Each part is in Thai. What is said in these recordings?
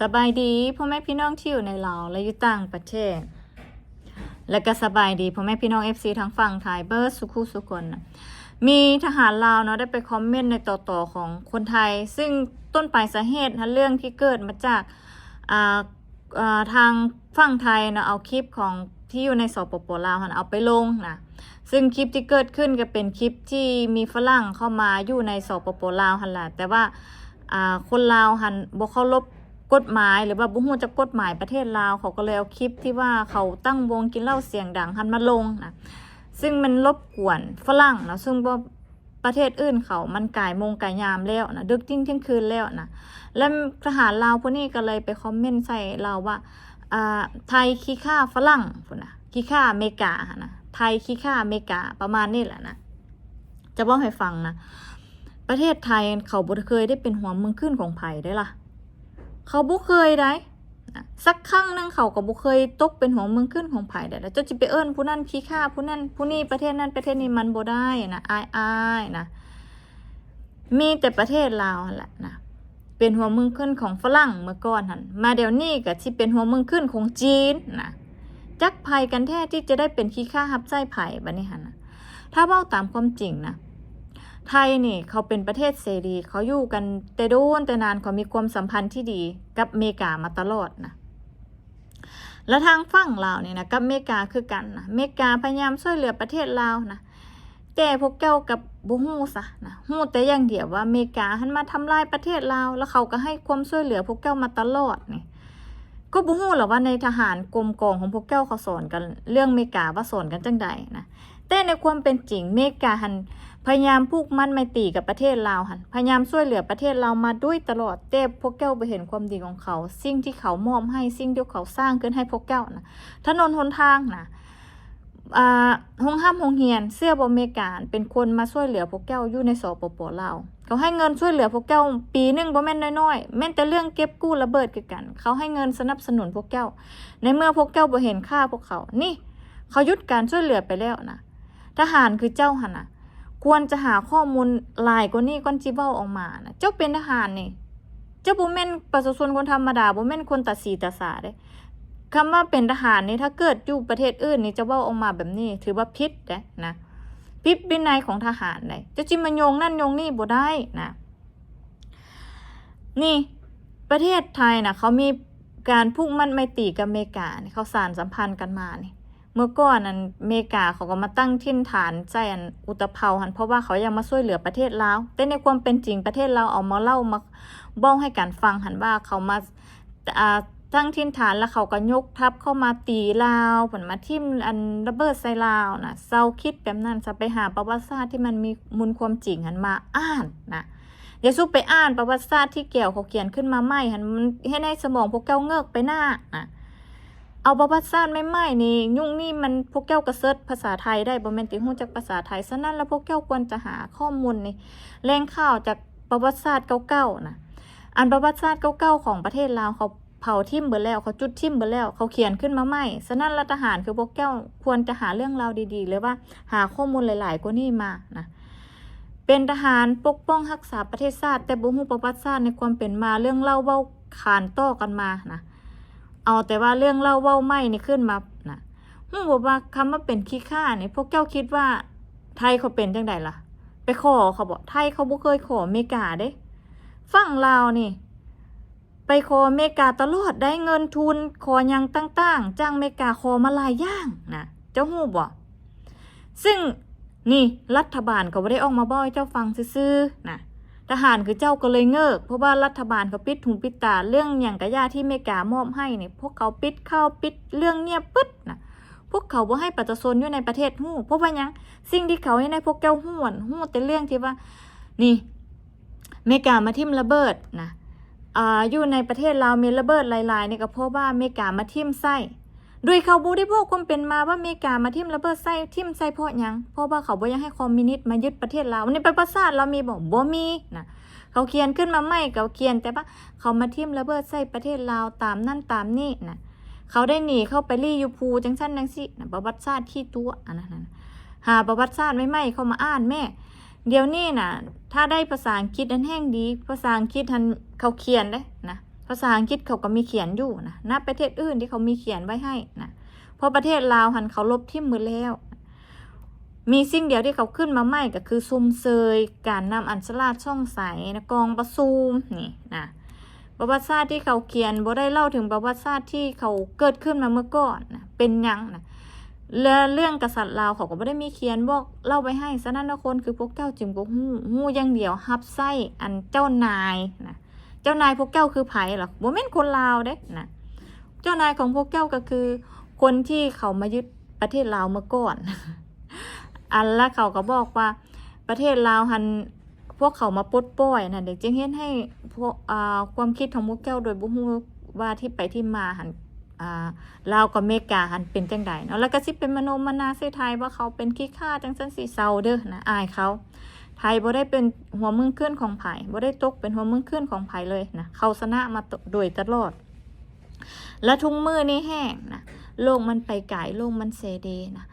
สบายดีพ่อแม่พี่น้องที่อยู่ในลาวและอยู่ต่างประเทศและก็สบายดีพ่อแม่พี่น้อง FC ทั้งฝั่งไทยเบิร์ดสุขุสุคนนะมีทหารลาวเนาะได้ไปคอมเมนต์ในต่อของคนไทยซึ่งต้นปลายสาเหตุเรื่องที่เกิดมาจากทางฝั่งไทยนะเอาคลิปของที่อยู่ในสปป.ลาวเอาไปลงนะซึ่งคลิปที่เกิดขึ้นก็เป็นคลิปที่มีฝรั่งเข้ามาอยู่ในสปป.ลาวหั่นล่ะแต่ว่าคนลาวบ่เคารพกฎหมายหรือว่าบ่ฮู้จักกฎหมายประเทศลาวเขาก็เลยเอาคลิปที่ว่าเขาตั้งวงกินเหล้าเสียงดังมาลงนะซึ่งมันรบกวนฝรั่งนะซึ่งว่าประเทศอื่นเขามันก่ายโมงก่ายยามแล้วนะดึกทิ้งเที่ยงคืนแล้วนะแล้วทหารลาวพวกนี้ก็เลยไปคอมเมนต์ใส่เราว่าไทยขี้ข้าฝรั่งพุ่นน่ะขี้ข้าอเมริกานะไทยขี้ข้าอเมริกาประมาณนี้แหละนะจะบอกให้ฟังนะประเทศไทยเขาบ่เคยได้เป็นหัวเมืองขึ้นของไผได้ล่ะเขาบ่เคยได้สักครั้งนึงเขาก็บ่เคยตกเป็นหัวเมืองขึ้นของไผได้แล้วเจ้าจะไปเอิ้นผู้นั้นขี้ข้าผู้นั้นผู้นี้ประเทศนั้นประเทศนี้มันบ่ได้นะอายนะมีแต่ประเทศลาวแหละนะเป็นหัวเมืองขึ้นของฝรั่งเมื่อก่อนหั่นมาเดี๋ยวนี้ก็สิเป็นหัวเมืองขึ้นของจีนนะจักไผกันแท้ที่จะได้เป็นขี้ข้ารับใช้ไผบัดนี้หั่นนะถ้าเว้าตามความจริงนะไทยนี่เขาเป็นประเทศเสรีเขาอยู่กันแต่โดนแต่นานเขามีความสัมพันธ์ที่ดีกับอเมริกามาตลอดนะและทางฝั่งลาวนี่นะกับอเมริกาคือกันนะอเมริกาพยายามช่วยเหลือประเทศลาวนะแต่พวกเจ้ากับบ่ฮู้ซะนะฮู้แต่อย่างเดียวว่าอเมริกาหันมาทำลายประเทศลาวแล้วเขาก็ให้ความช่วยเหลือพวกเจ้ามาตลอดนี่ก็บ่ฮู้หรอกว่าในทหารกรมกองของพวกเจ้าเขาสอนกันเรื่องอเมริกาว่าสอนกันจังใดนะแต่ในความเป็นจริงอเมริกาหันพยายามผูกมั่นไมตรีกับประเทศลาวพยายามช่วยเหลือประเทศลาวมาด้วยตลอดแต่พวกเจ้าไปเห็นความดีของเขาสิ่งที่เขามอบให้สิ่งที่เขาสร้างขึ้นให้พวกเจ้านะถนนหนทางนะโรงเรียนเสื้อบอเมริกาเป็นคนมาช่วยเหลือพวกเจ้าอยู่ในสปป.ลาวเขาให้เงินช่วยเหลือพวกเจ้าปีนึงบ่แม่นน้อยๆแม่นแต่เรื่องเก็บกู้ระเบิดกันเขาให้เงินสนับสนุนพวกเจ้าในเมื่อพวกเจ้าบ่เห็นค่าพวกเขานี่เขาหยุดการช่วยเหลือไปแล้วนะทหารคือเจ้าหั่นน่ะควรจะหาข้อมูลหลายกว่านี้ก่อนสิเว้าออกมานะเจ้าเป็นทหารนี่เจ้าบ่แม่นประชาชนคนธรรมดาบ่แม่นคนตาสีตาสาเด้คำว่าเป็นทหารนี่ถ้าเกิดอยู่ประเทศอื่นนี่จะเว้าออกมาแบบนี้ถือว่าผิดเด้นะผิดวินัยของทหารได้จะจิมาโยงนั่นโยงนี่บ่ได้นะนี่ประเทศไทยนะเขามีการผูกมั่นไมตรีกับอเมริกานี่เขาสานสัมพันธ์กันมานี่เมื่อก่อนนั้นอเมริกาเขาก็มาตั้งถิ่นฐานใจอุตภาวเพราะว่าเขายังมาช่วยเหลือประเทศลาวแต่ในความเป็นจริงประเทศลาวเอามาเล่ามาบ้องให้กันฟังว่าเขามาตั้งถิ่นฐานแล้วเขาก็ยกทัพเข้ามาตีลาวผลมาทิ่มระเบิดใส่ลาวนะเศร้าคิดแบบนั้นจะไปหาประวัติศาสตร์ที่มันมีมูลความจริงมาอ่านนะอย่าสู้ไปอ่านประวัติศาสตร์ที่เกี่ยวเขาเขียนขึ้นมาใหม่มันให้ในสมองพวกเจ้าเงือกไปหน้าเอาประวัติศาสตร์ใหม่ๆนี่ยุ่งนี่มันพวกเจ้าก็เซิร์ชภาษาไทยได้บ่แม่นติฮู้จักภาษาไทยฉะนั้นแล้วพวกเจ้าควรจะหาข้อมูลนี่แหล่งข่าวจากประวัติศาสตร์เก่าๆนะประวัติศาสตร์เก่าๆของประเทศลาวเขาเผาทิ่มเบิดแล้วเขาจุดทิ่มเบิดแล้วเขาเขียนขึ้นมาใหม่ฉะนั้นรัฐทหารคือพวกเจ้าควรจะหาเรื่องราวดีๆหรือว่าหาข้อมูลหลายๆกว่านี้มานะเป็นทหารปกป้องรักษาประเทศชาติแต่บ่ฮู้ประวัติศาสตร์ในความเป็นมาเรื่องเล่าเว้าขานต่อกันมานะเอาแต่ว่าเรื่องเล่าเว้าไม่นี่ขึ้นมานะฮู้บ่ว่าคำว่าเป็นขี้ข้านี่พวกเจ้าคิดว่าไทยเขาเป็นจังได๋ล่ะไปขอเขาบอกไทยเขาบ่เคยขออเมริกาเด้ฝั่งลาวนี่ไปขออเมริกาตลอดได้เงินทุนขอหยังต่างๆจ้างอเมริกาขอมาหลายอย่างนะเจ้าฮู้บ่ซึ่งนี่รัฐบาลก็บ่ได้ออกมาบอกให้เจ้าฟังซื่อๆนะทหารคือเจ้าก็เลยเงิกเพราะว่ารัฐบาลเขาปิดหูปิดตาเรื่องอย่างกะยาที่อเมริกามอบให้นี่พวกเขาปิดเข้าปิดเรื่องเงียบปึ๊ดนะพวกเขาบ่ให้ประชาชนอยู่ในประเทศฮู้เพราะว่าหยังสิ่งที่เขาให้ในพวกเจ้าฮู้แต่เรื่องที่ว่านี่อเมริกามาทิ่มระเบิดนะอยู่ในประเทศลาวมีระเบิดหลายๆนี่ก็เพราะว่าอเมริกามาทิ่มไส้ด้วยเขาบ่ได้บอกความเป็นมาว่าอเมริกามาทิ่มระเบิดไส้ทิ่มไส้เพราะหยังเพราะว่าเขาบ่อยากให้คอมมิวนิสต์มายึดประเทศลาวนี่ประวัติศาสตร์เรามีบ่มีนะเขาเขียนขึ้นมาใหม่เขาเขียนแต่ว่าเขามาทิ่มระเบิดไส้ประเทศลาวตามนั่นตามนี่นะเขาได้หนีเข้าไปลี่ยูพูจังซั่นจังซี่นะประวัติศาสตร์ที่ตัวอันนั้นหาประวัติศาสตร์ใหม่ๆเข้ามาอ่านแม่เดี๋ยวนี้น่ะถ้าได้ภาษาอังกฤษอันแห้งดีภาษาอังกฤษเขาเขียนได้นะ ภาษาอังกฤษเขาก็มีเขียนอยู่นะประเทศอื่นที่เขามีเขียนไว้ให้นะเพราะประเทศลาวหันเขาลบทิ่มมือแล้วมีสิ่งเดียวที่เขาขึ้นมาใหม่ก็คือซุมเซยการนำอัญชลาดช่องใสนะกองประซูมนี่นะประวัติศาสตร์ที่เขาเขียนบ่ได้เล่าถึงประวัติศาสตร์ที่เขาเกิดขึ้นมาเมื่อก่อนนะเป็นยังนะเรื่องกษัตริย์ลาวเขาก็ไม่ได้มีเขียนบอกเล่าไปให้ฉะนั้นนะคนคือพวกเจ้าจึงบ่ฮู้อย่างเดียวฮับไส้อันเจ้านายนะเจ้านายพวกเจ้าคือไผหรอบ่แม่นคนลาวเด้นะเจ้านายของพวกเจ้าก็คือคนที่เขามายึดประเทศลาวเมื่อก่อน อันละเขาก็บอกว่าประเทศลาวหันพวกเขามาปลดปล่อยนะเด็กจึงเห็นให้พวกความคิดของพวกเจ้าโดยบ่ฮู้ว่าที่ไปที่มาหันลาวกับอเมริกาหันเป็นจังใดเนาะแล้วก็สิเป็นมโนมนาใส่ไทยว่าเขาเป็นขี้ข้าจังซั่นสิเซาเด้อนะอายเขาไทยบ่ได้เป็นหัวเมืองขึ้นของไผบ่ได้ตกเป็นหัวเมืองขึ้นของไผเลยนะเขาชนะมาโดยตลอดและทุกมื้อนี้แห้งนะโลกมันไปไกลโลกมันเสเดนะ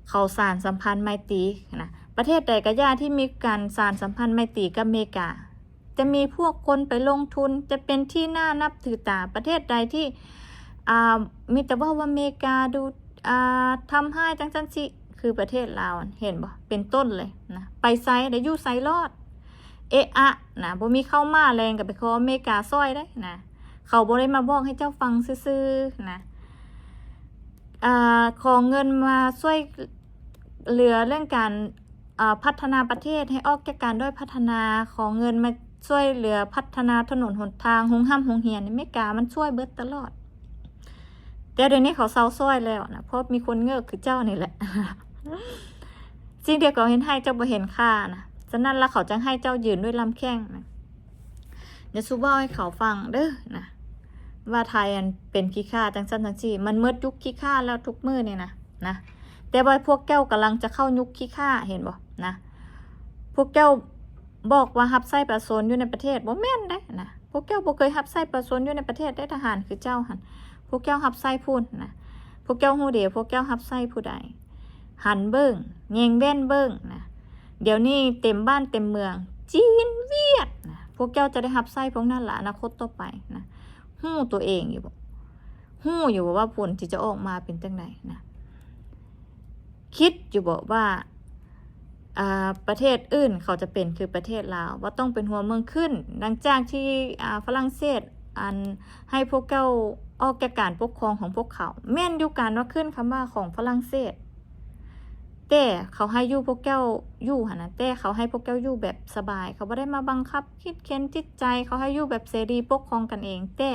เขาสานสัมพันธ์ไมตรีนะประเทศใดก็ย่าที่มีการสานสัมพันธ์ไมตรีกับอเมริกาจะมีพวกคนไปลงทุนจะเป็นที่น่านับถือตาประเทศใดที่มีแต่ว่าอเมริกาดูทำให้จังสิคือประเทศลาวเห็นบ่เป็นต้นเลยนะไปไซได้อยู่ไซรอดนะบ่มีเข้ามาแรงกับไปขออเมริกาซอยได้นะเขาบ่ได้มาบอกให้เจ้าฟังซื่อๆนะขอเงินมาช่วยเหลือเรื่องการพัฒนาประเทศให้ออกจากการด้อยพัฒนาขอเงินมาช่วยเหลือพัฒนาถนนหนทางหงห้ำหงเหียนอเมริกามันช่วยเบิดตลอดแต่เดี๋ยวนี้เขาเซาซ้อยแล้วนะเพราะมีคนเงือกคือเจ้านี่แหละ สิ่งเดียวเขาเห็นให้เจ้าบ่เห็นค่านะฉะนั้นแล้วเขาจะให้เจ้ายืนด้วยลำแข้งนะเดี๋ยวซูบ้าให้เขาฟังเด้อนะว่าไทยเป็นขี้ข้าจังซั่นจังซี่มันเมื่อยุคขี้ข้าแล้วทุกมื้อนี่นะแต่ว่าพวกแก้วกำลังจะเข้ายุคขี้ข้าเห็นบ่นะพวกแก้วบอกว่าฮับไส้ประชาชนอยู่ในประเทศบ่แม่นได้นะพวกแก้วบ่เคยฮับไส้ประชาชนอยู่ในประเทศได้ทหารคือเจ้าหันพวกแก้วฮับไส้พูดนะพวกแก้วฮู้เดียวพวกแก้วฮับไส้ผู้ใดหันเบิ่งเงงแว่นเบิ่งนะเดี๋ยวนี้เต็มบ้านเต็มเมืองจีนเวียดนะพวกแก้วจะได้ฮับไส้พวกนั้นล่ะอนาคตต่อไปนะฮู้ตัวเองอยู่บ่ฮู้อยู่ว่าผลที่จะออกมาเป็นจังไดนะคิดอยู่บ่ว่าประเทศอื่นเขาจะเป็นคือประเทศลาวว่าต้องเป็นหัวเมืองขึ้นหลังจากที่ฝรั่งเศสให้พวกเจ้าออกจากการปกครองของพวกเขาแม่นอยู่การว่าขึ้นคำว่าของฝรั่งเศสแต่เขาให้อยู่พวกเจ้าอยู่หั่นนะแต่เขาให้พวกเจ้าอยู่แบบสบายเขาไม่ได้มาบังคับคิดเค้นจิตใจเขาให้อยู่แบบเสรีปกครองกันเองแต่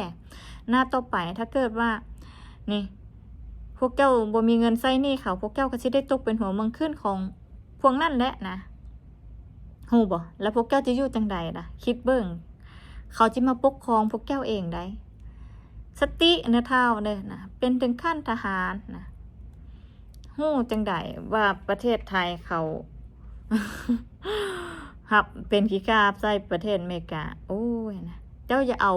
หน้าต่อไปถ้าเกิดว่านี่พวกเจ้าบ่มีเงินใช้หนี้เขาพวกเจ้าก็สิได้ตกเป็นหัวเมืองขึ้นของพวกนั่นแหละนะฮู้บ่แล้วพวกเจ้าจะอยู่จังใดล่ะคิดเบิ่งเขาจะมาปกครองพวกเจ้าเองได้สติเนื้อเท้าเด้อนะเป็นถึงขั้นทหารนะฮู้จังใดว่าประเทศไทยเขา ครับเป็นขี้กาบใส่ประเทศอเมริกาโอ้ยนะเจ้าอย่าเอา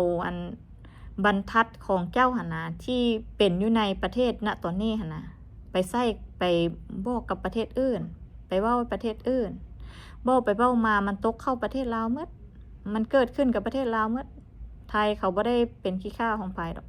บรรทัดของเจ้าหนนะที่เป็นอยู่ในประเทศณตอนนี้หนนะไปใส่ไปบอกกับประเทศอื่นไปเว้าประเทศอื่นบอกไปเว้ามามันตกเข้าประเทศลาวหมดมันเกิดขึ้นกับประเทศลาวหมดไทยเขาบ่ได้เป็นขี้ข้าของไผดอก